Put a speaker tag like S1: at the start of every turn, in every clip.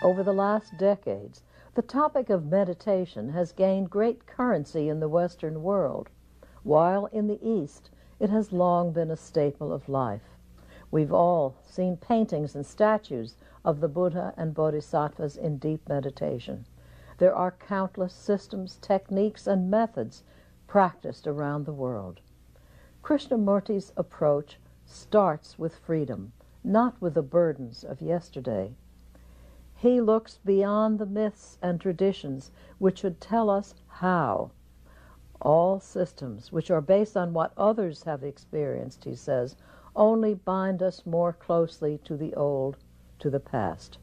S1: Over the last decades, the topic of meditation has gained great currency in the Western world, while in the East it has long been a staple of life. We've all seen paintings and statues of the Buddha and Bodhisattvas in deep meditation. There are countless systems, techniques, and methods practiced around the world. Krishnamurti's approach starts with freedom, not with the burdens of yesterday. He looks beyond the myths and traditions which should tell us how. All systems which are based on what others have experienced, he says, only bind us more closely to the old, to the past.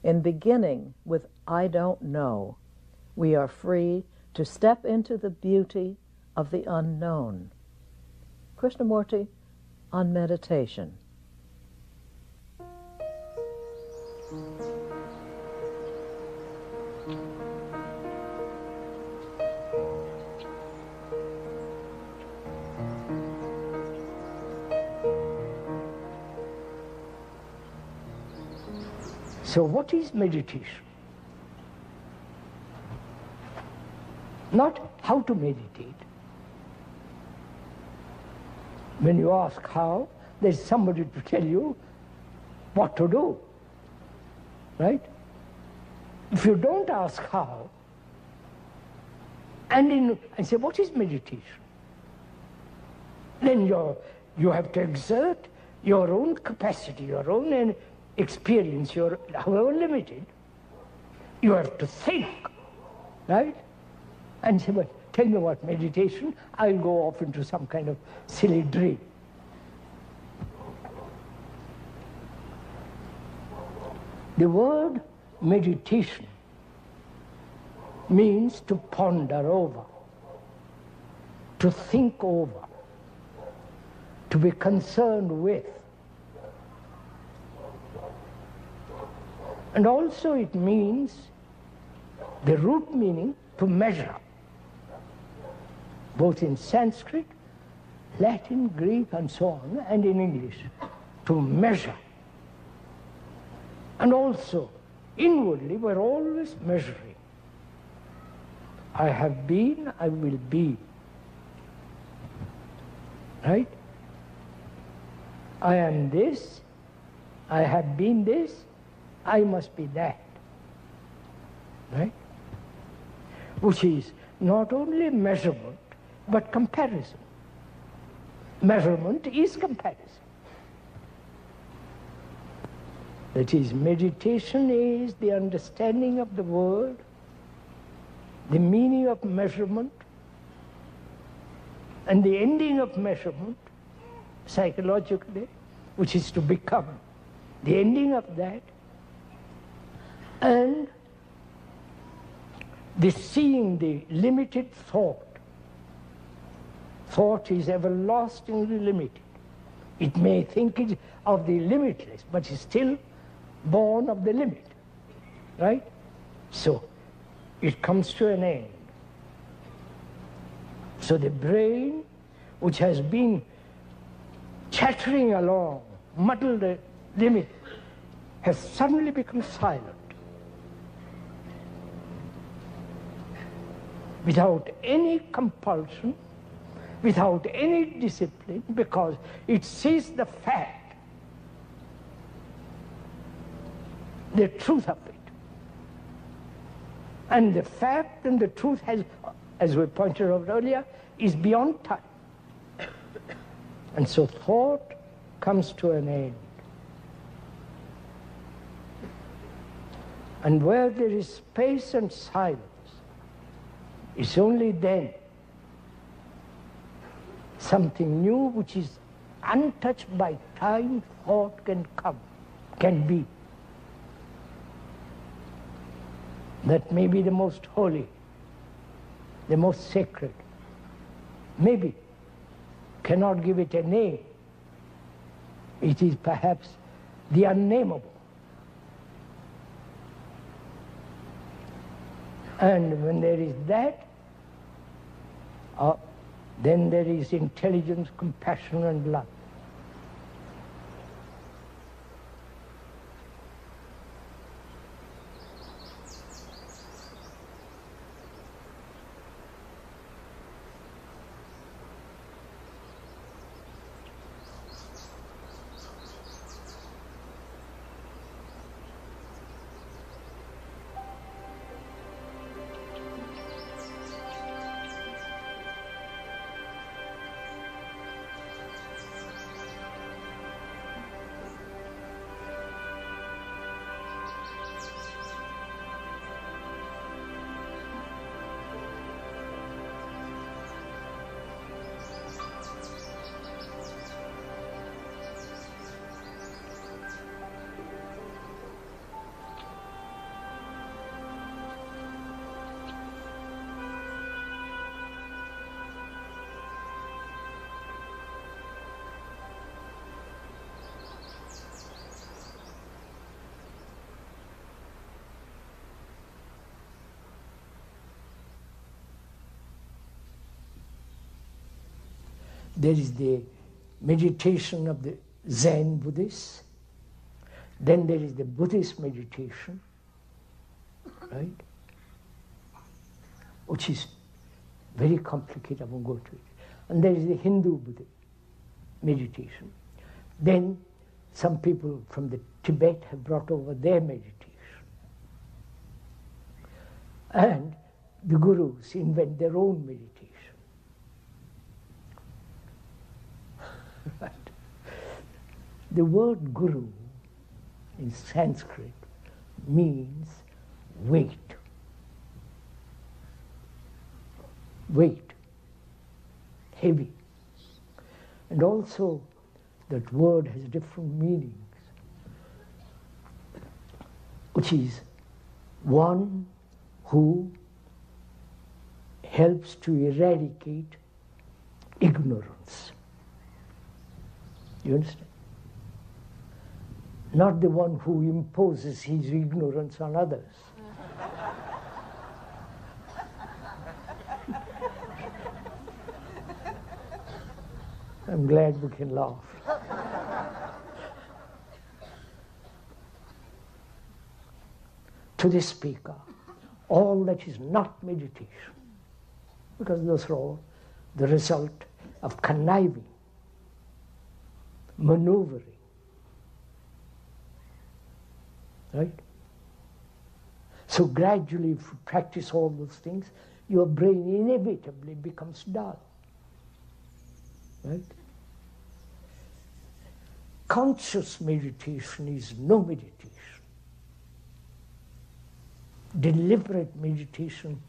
S1: In beginning with I don't know, we are free to step into the beauty of the unknown. Krishnamurti on meditation.
S2: So what is meditation? Not how to meditate. When you ask how, there's somebody to tell you what to do, right? If you don't ask how, and say, what is meditation? Then you have to exert your own capacity, your own experience, however limited. You have to think, right? And say, well, tell me what meditation, I'll go off into some kind of silly dream. The word meditation means to ponder over, to think over, to be concerned with. And also it means, the root meaning, to measure, both in Sanskrit, Latin, Greek, and so on, and in English, to measure. And also, inwardly, we're always measuring. I have been, I will be. Right? I am this, I have been this, I must be that. Right? Which is not only measurement, but comparison. Measurement is comparison. That is, meditation is the understanding of the word, the meaning of measurement, and the ending of measurement, psychologically, which is to become. The ending of that, and the seeing the limited thought. Thought is everlastingly limited. It may think of the limitless, but is still born of the limit, right? So it comes to an end. So the brain, which has been chattering along, muddled the limit, has suddenly become silent. Without any compulsion, without any discipline, because it sees the fact, the truth of it. And the fact and the truth has as we pointed out earlier, is beyond time. And so thought comes to an end. And where there is space and silence, it's only then something new which is untouched by time, thought can be. That may be the most holy, the most sacred. Maybe cannot give it a name. It is perhaps the unnameable. And when there is that, then there is intelligence, compassion, and love. There is the meditation of the Zen Buddhists. Then there is the Buddhist meditation, right? Which is very complicated, I won't go to it. And there is the Hindu Buddhist meditation. Then some people from the Tibet have brought over their meditation. And the gurus invent their own meditation. Right. The word guru in Sanskrit means weight. Weight, heavy. And also that word has different meanings, which is one who helps to eradicate ignorance. You understand? Not the one who imposes his ignorance on others. I'm glad we can laugh. To the speaker, all that is not meditation, because those are all the result of conniving, maneuvering, right? So gradually, if you practice all those things, your brain inevitably becomes dull, right? Conscious meditation is no meditation. Deliberate meditation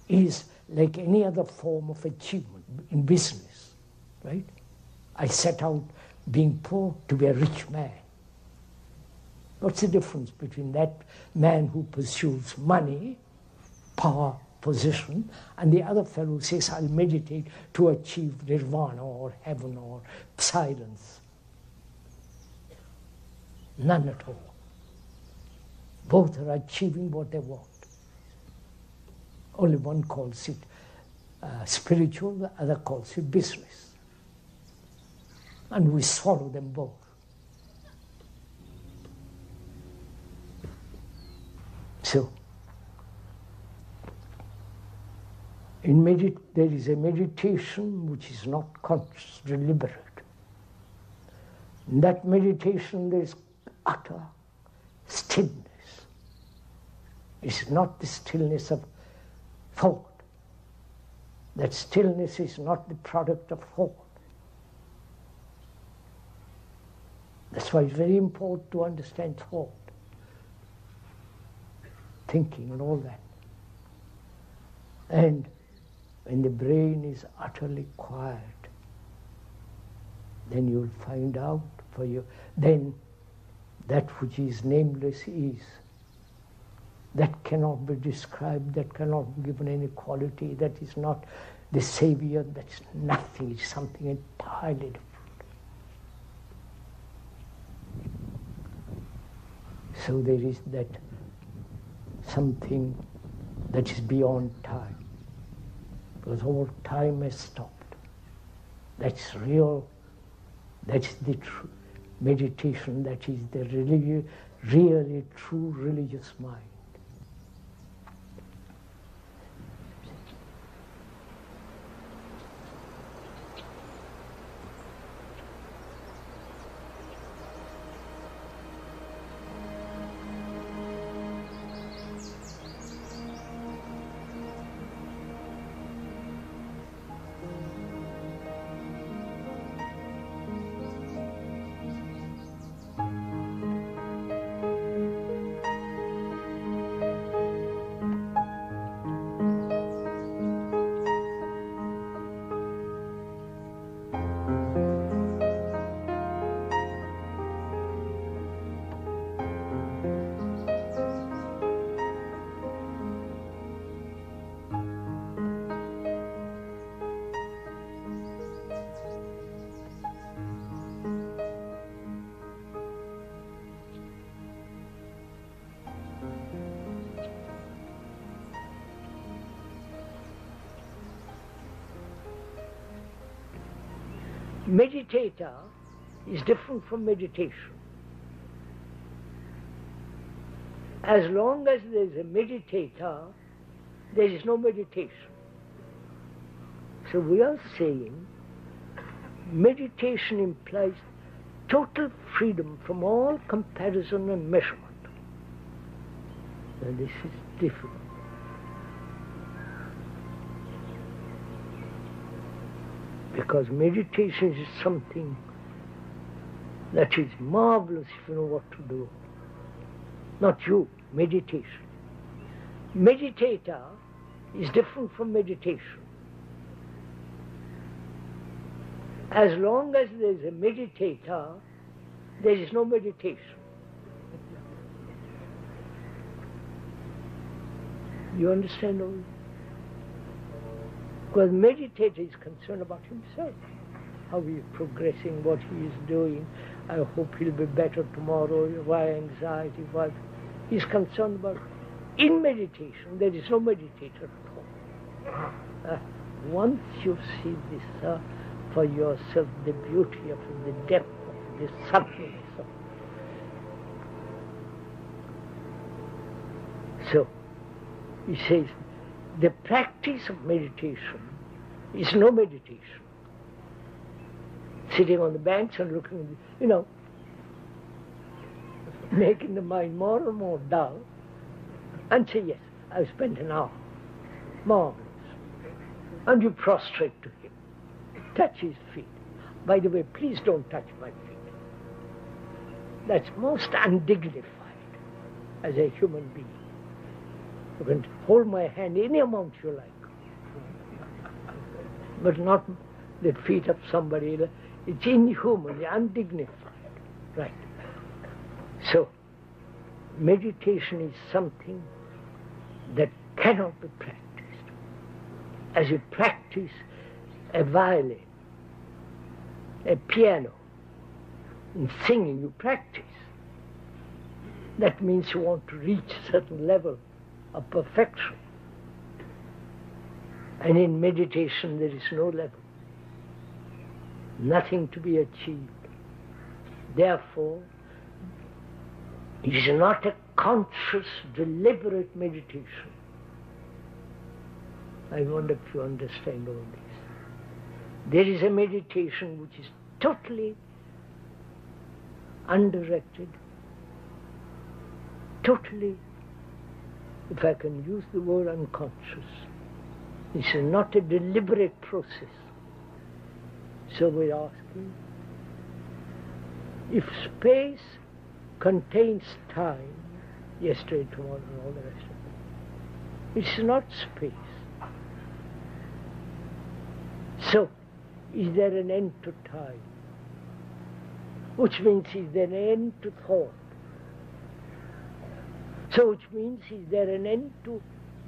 S2: is like any other form of achievement in business, right? I set out being poor to be a rich man. What's the difference between that man who pursues money, power, position, and the other fellow who says, I'll meditate to achieve nirvana or heaven or silence? None at all. Both are achieving what they want. Only one calls it spiritual, the other calls it business. And we swallow them both. So, there is a meditation which is not conscious, deliberate. In that meditation there is utter stillness. It's not the stillness of thought. that stillness is not the product of thought. That's why it's very important to understand thought, thinking and all that. And when the brain is utterly quiet, then you'll find out for you, then that which is nameless is. That cannot be described, that cannot be given any quality, that is not the savior, that's nothing, it's something entirely different. So there is that something that is beyond time, because all time has stopped. That's real, that's the true meditation, that is the really true religious mind. Meditator is different from meditation. As long as there is a meditator, there is no meditation. So we are saying meditation implies total freedom from all comparison and measurement. And this is difficult. Because meditation is something that is marvelous if you know what to do. Not you, meditation. Meditator is different from meditation. As long as there is a meditator, there is no meditation. You understand all? Because meditator is concerned about himself, how he is progressing, what he is doing. I hope he'll be better tomorrow. Why anxiety? Why? He's concerned about. In meditation, there is no meditator at all. Once you see this for yourself, the beauty of it, the depth of it, the subtleness of it. So, he says, the practice of meditation is no meditation. Sitting on the banks and looking, making the mind more and more dull, and say, yes, I've spent an hour. Marvelous. And you prostrate to him. Touch his feet. By the way, please don't touch my feet. That's most undignified as a human being. You can hold my hand any amount you like, but not the feet of somebody else. It's inhuman, undignified. Right. So, meditation is something that cannot be practiced. As you practice a violin, a piano, in singing, you practice. That means you want to reach a certain level of perfection. And in meditation there is no level. Nothing to be achieved. Therefore, it is not a conscious, deliberate meditation. I wonder if you understand all this. There is a meditation which is totally undirected, totally, if I can use the word, unconscious. This is not a deliberate process. So we're asking, if space contains time, yesterday, tomorrow, and all the rest of it, it's not space. So, is there an end to time? Which means, is there an end to thought? So, which means, is there an end to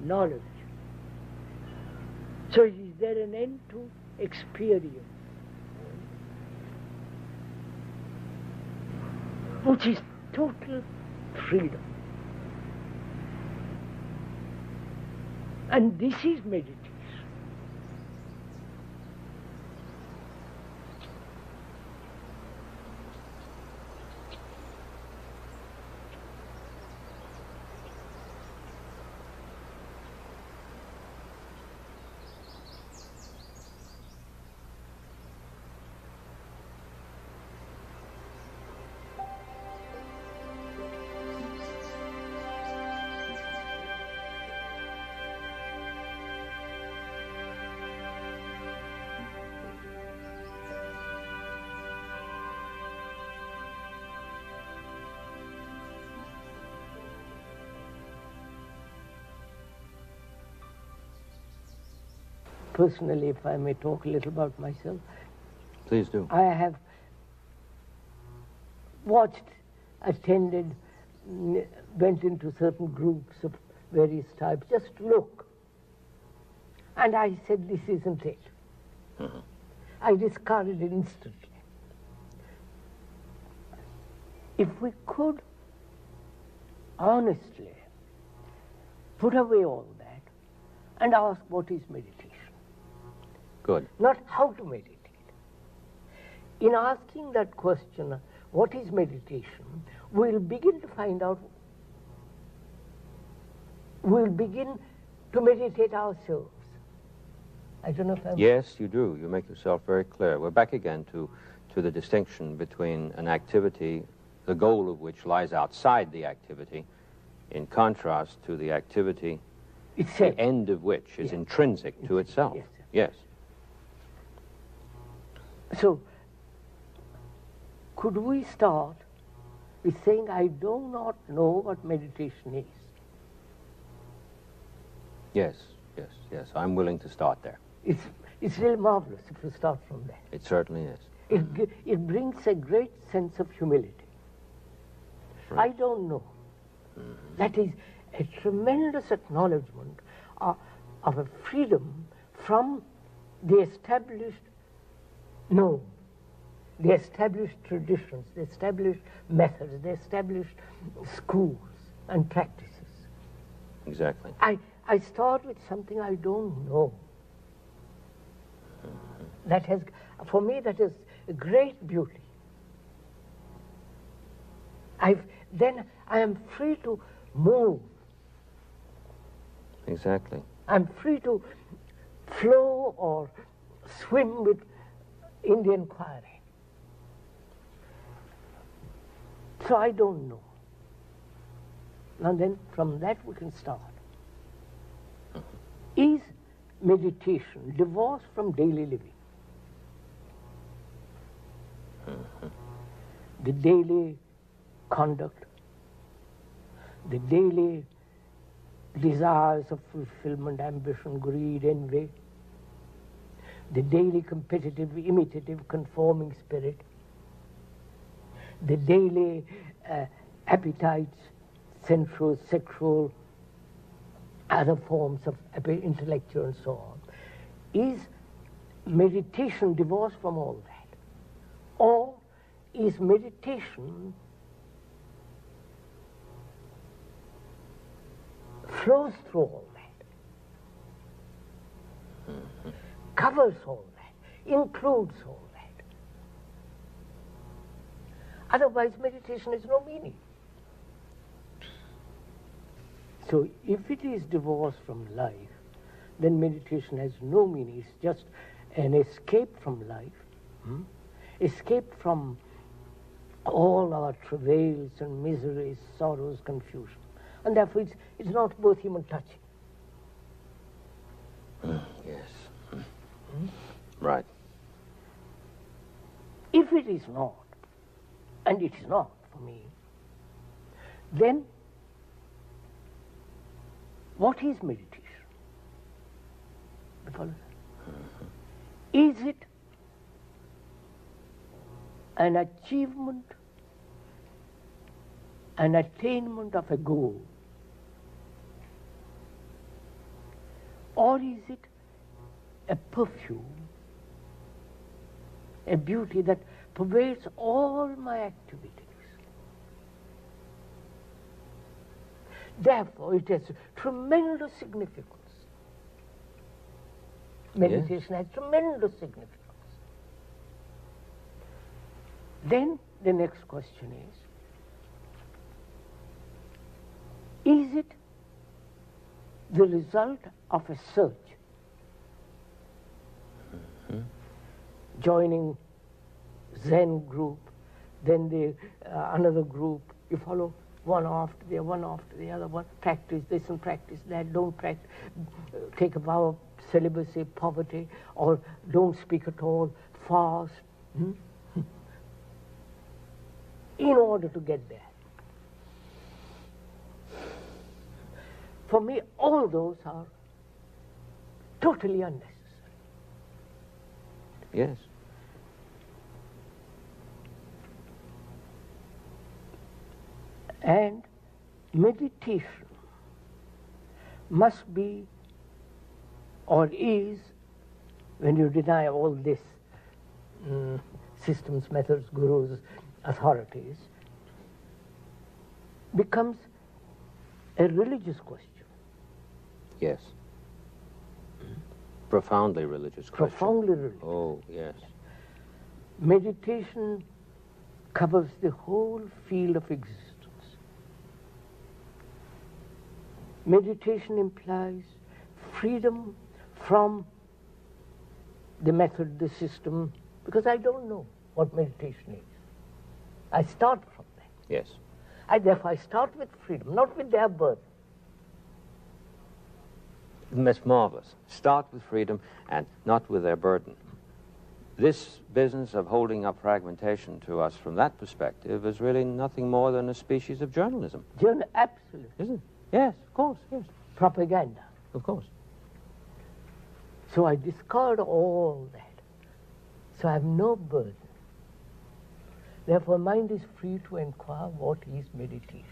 S2: knowledge? So, is there an end to experience? Which is total freedom. And this is meditation. Personally, if I may talk a little about myself.
S3: Please do.
S2: I have watched, attended, went into certain groups of various types, just to look. And I said, this isn't it.
S3: Mm-hmm.
S2: I discarded it instantly. If we could honestly put away all that and ask what is meditation.
S3: Good.
S2: Not how to meditate. In asking that question, what is meditation, we'll begin to find out, we'll begin to meditate ourselves. I don't know if I'm...
S3: Yes, you do. You make yourself very clear. We're back again to the distinction between an activity, the goal of which lies outside the activity, in contrast to the activity,
S2: itself.
S3: The end of which is intrinsic to itself.
S2: Yes.
S3: Yes.
S2: So, could we start with saying, I do not know what meditation is?
S3: Yes, yes, yes. I'm willing to start there.
S2: It's really marvelous if we start from there.
S3: It certainly is.
S2: It brings a great sense of humility.
S3: Right.
S2: I don't know. Mm-hmm. That is a tremendous acknowledgement of a freedom from the established norm, the established traditions, the established methods, the established schools and practices.
S3: Exactly.
S2: I start with something I don't know. That has, for me, that is a great beauty. Then I am free to move.
S3: Exactly.
S2: I'm free to flow or swim with in the inquiry. So I don't know. And then from that we can start. Is meditation divorced from daily living? The daily conduct, the daily desires of fulfillment, ambition, greed, envy, the daily competitive, imitative, conforming spirit, the daily appetites, sensual, sexual, other forms of intellectual and so on. Is meditation divorced from all that? Or is meditation flows through all that, covers all that, includes all that? Otherwise, meditation has no meaning. So, if it is divorced from life, then meditation has no meaning. It's just an escape from life, escape from all our travails and miseries, sorrows, confusion. And therefore, it's not worth even touching.
S3: Yes. Right.
S2: If it is not, and it is not for me, then what is meditation? You follow? Is it an achievement, an attainment of a goal? Or is it a perfume, a beauty that pervades all my activities? Therefore, it has tremendous significance. Meditation has tremendous significance. Then the next question is it the result of a search? Joining Zen group, then the another group, you follow one after the other, one practice this and practice that, don't practice, take a vow of celibacy, poverty, or don't speak at all, fast, in order to get there. For me, all those are totally unnecessary.
S3: Yes.
S2: And meditation must be, or is, when you deny all this, systems, methods, gurus, authorities, becomes a religious question.
S3: Yes. Profoundly religious question.
S2: Profoundly religious.
S3: Oh, yes.
S2: Meditation covers the whole field of existence. Meditation implies freedom from the method, the system, because I don't know what meditation is. I start from that.
S3: Yes.
S2: Therefore, I start with freedom, not with their burden.
S3: That's marvelous. Start with freedom and not with their burden. This business of holding up fragmentation to us from that perspective is really nothing more than a species of journalism.
S2: Absolutely.
S3: Isn't it? Yes, of course, yes.
S2: Propaganda.
S3: Of course.
S2: So I discard all that. So I have no burden. Therefore, mind is free to inquire what is meditation.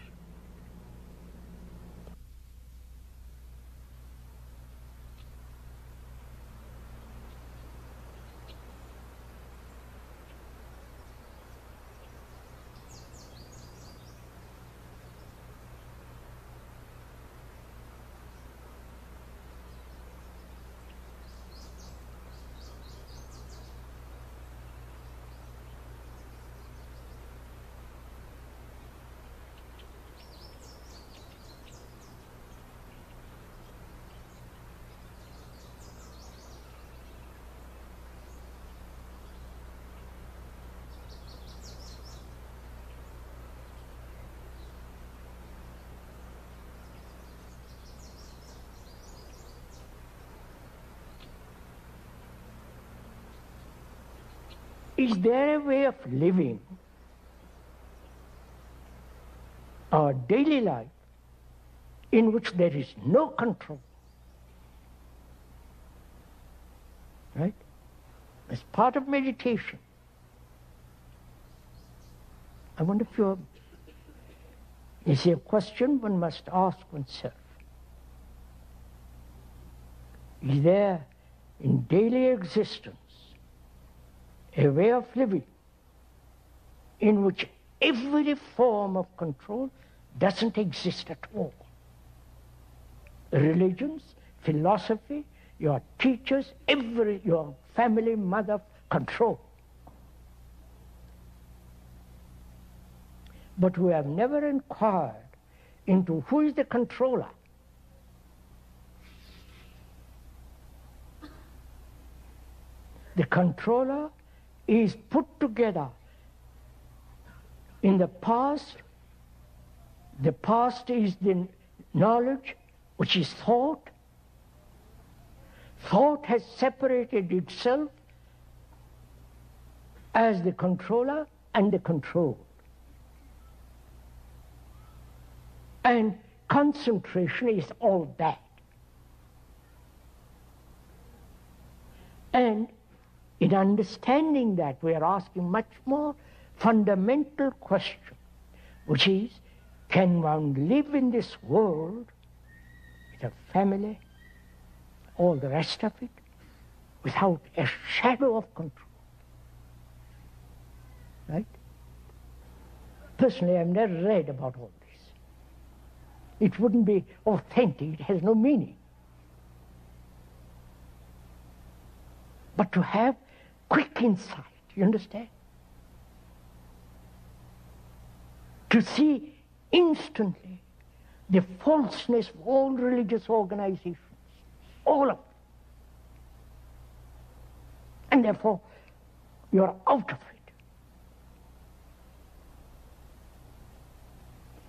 S2: Is there a way of living our daily life in which there is no control? Right? As part of meditation. I wonder if you see a question one must ask oneself. Is there in daily existence a way of living in which every form of control doesn't exist at all? Religions, philosophy, your teachers, your family, mother, control. But we have never inquired into who is the controller. The controller is put together in the past. The past is the knowledge which is thought. thought has separated itself as the controller and the controlled. And concentration is all that. And in understanding that, we are asking much more fundamental question, which is, can one live in this world with a family, all the rest of it, without a shadow of control? Right? Personally, I've never read about all this. It wouldn't be authentic, it has no meaning. But to have quick insight, you understand? To see instantly the falseness of all religious organizations, all of them. And therefore, you're out of it.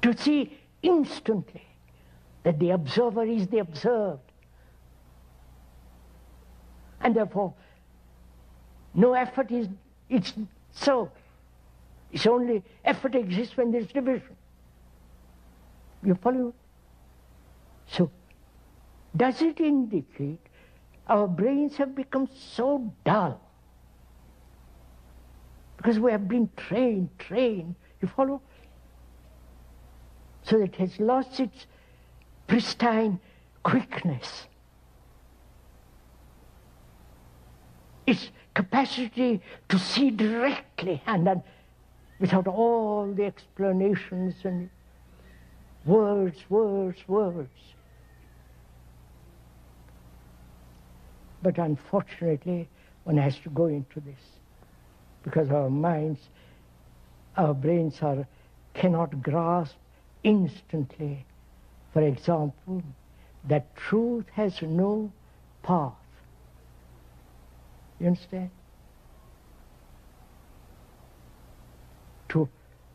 S2: To see instantly that the observer is the observed. And therefore, no effort is, it's so. It's only effort exists when there's division. You follow? So, does it indicate our brains have become so dull? Because we have been trained, you follow? So that it has lost its pristine quickness. Its capacity to see directly and then without all the explanations and words. But unfortunately, one has to go into this because our minds, our brains cannot grasp instantly, for example, that truth has no path. You understand? To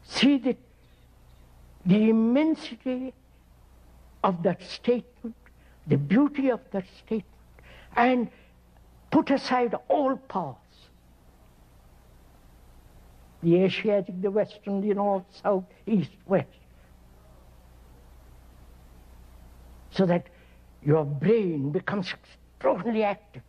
S2: see the immensity of that statement, the beauty of that statement, and put aside all paths. The Asiatic, the Western, the North, South, East, West. So that your brain becomes extraordinarily active.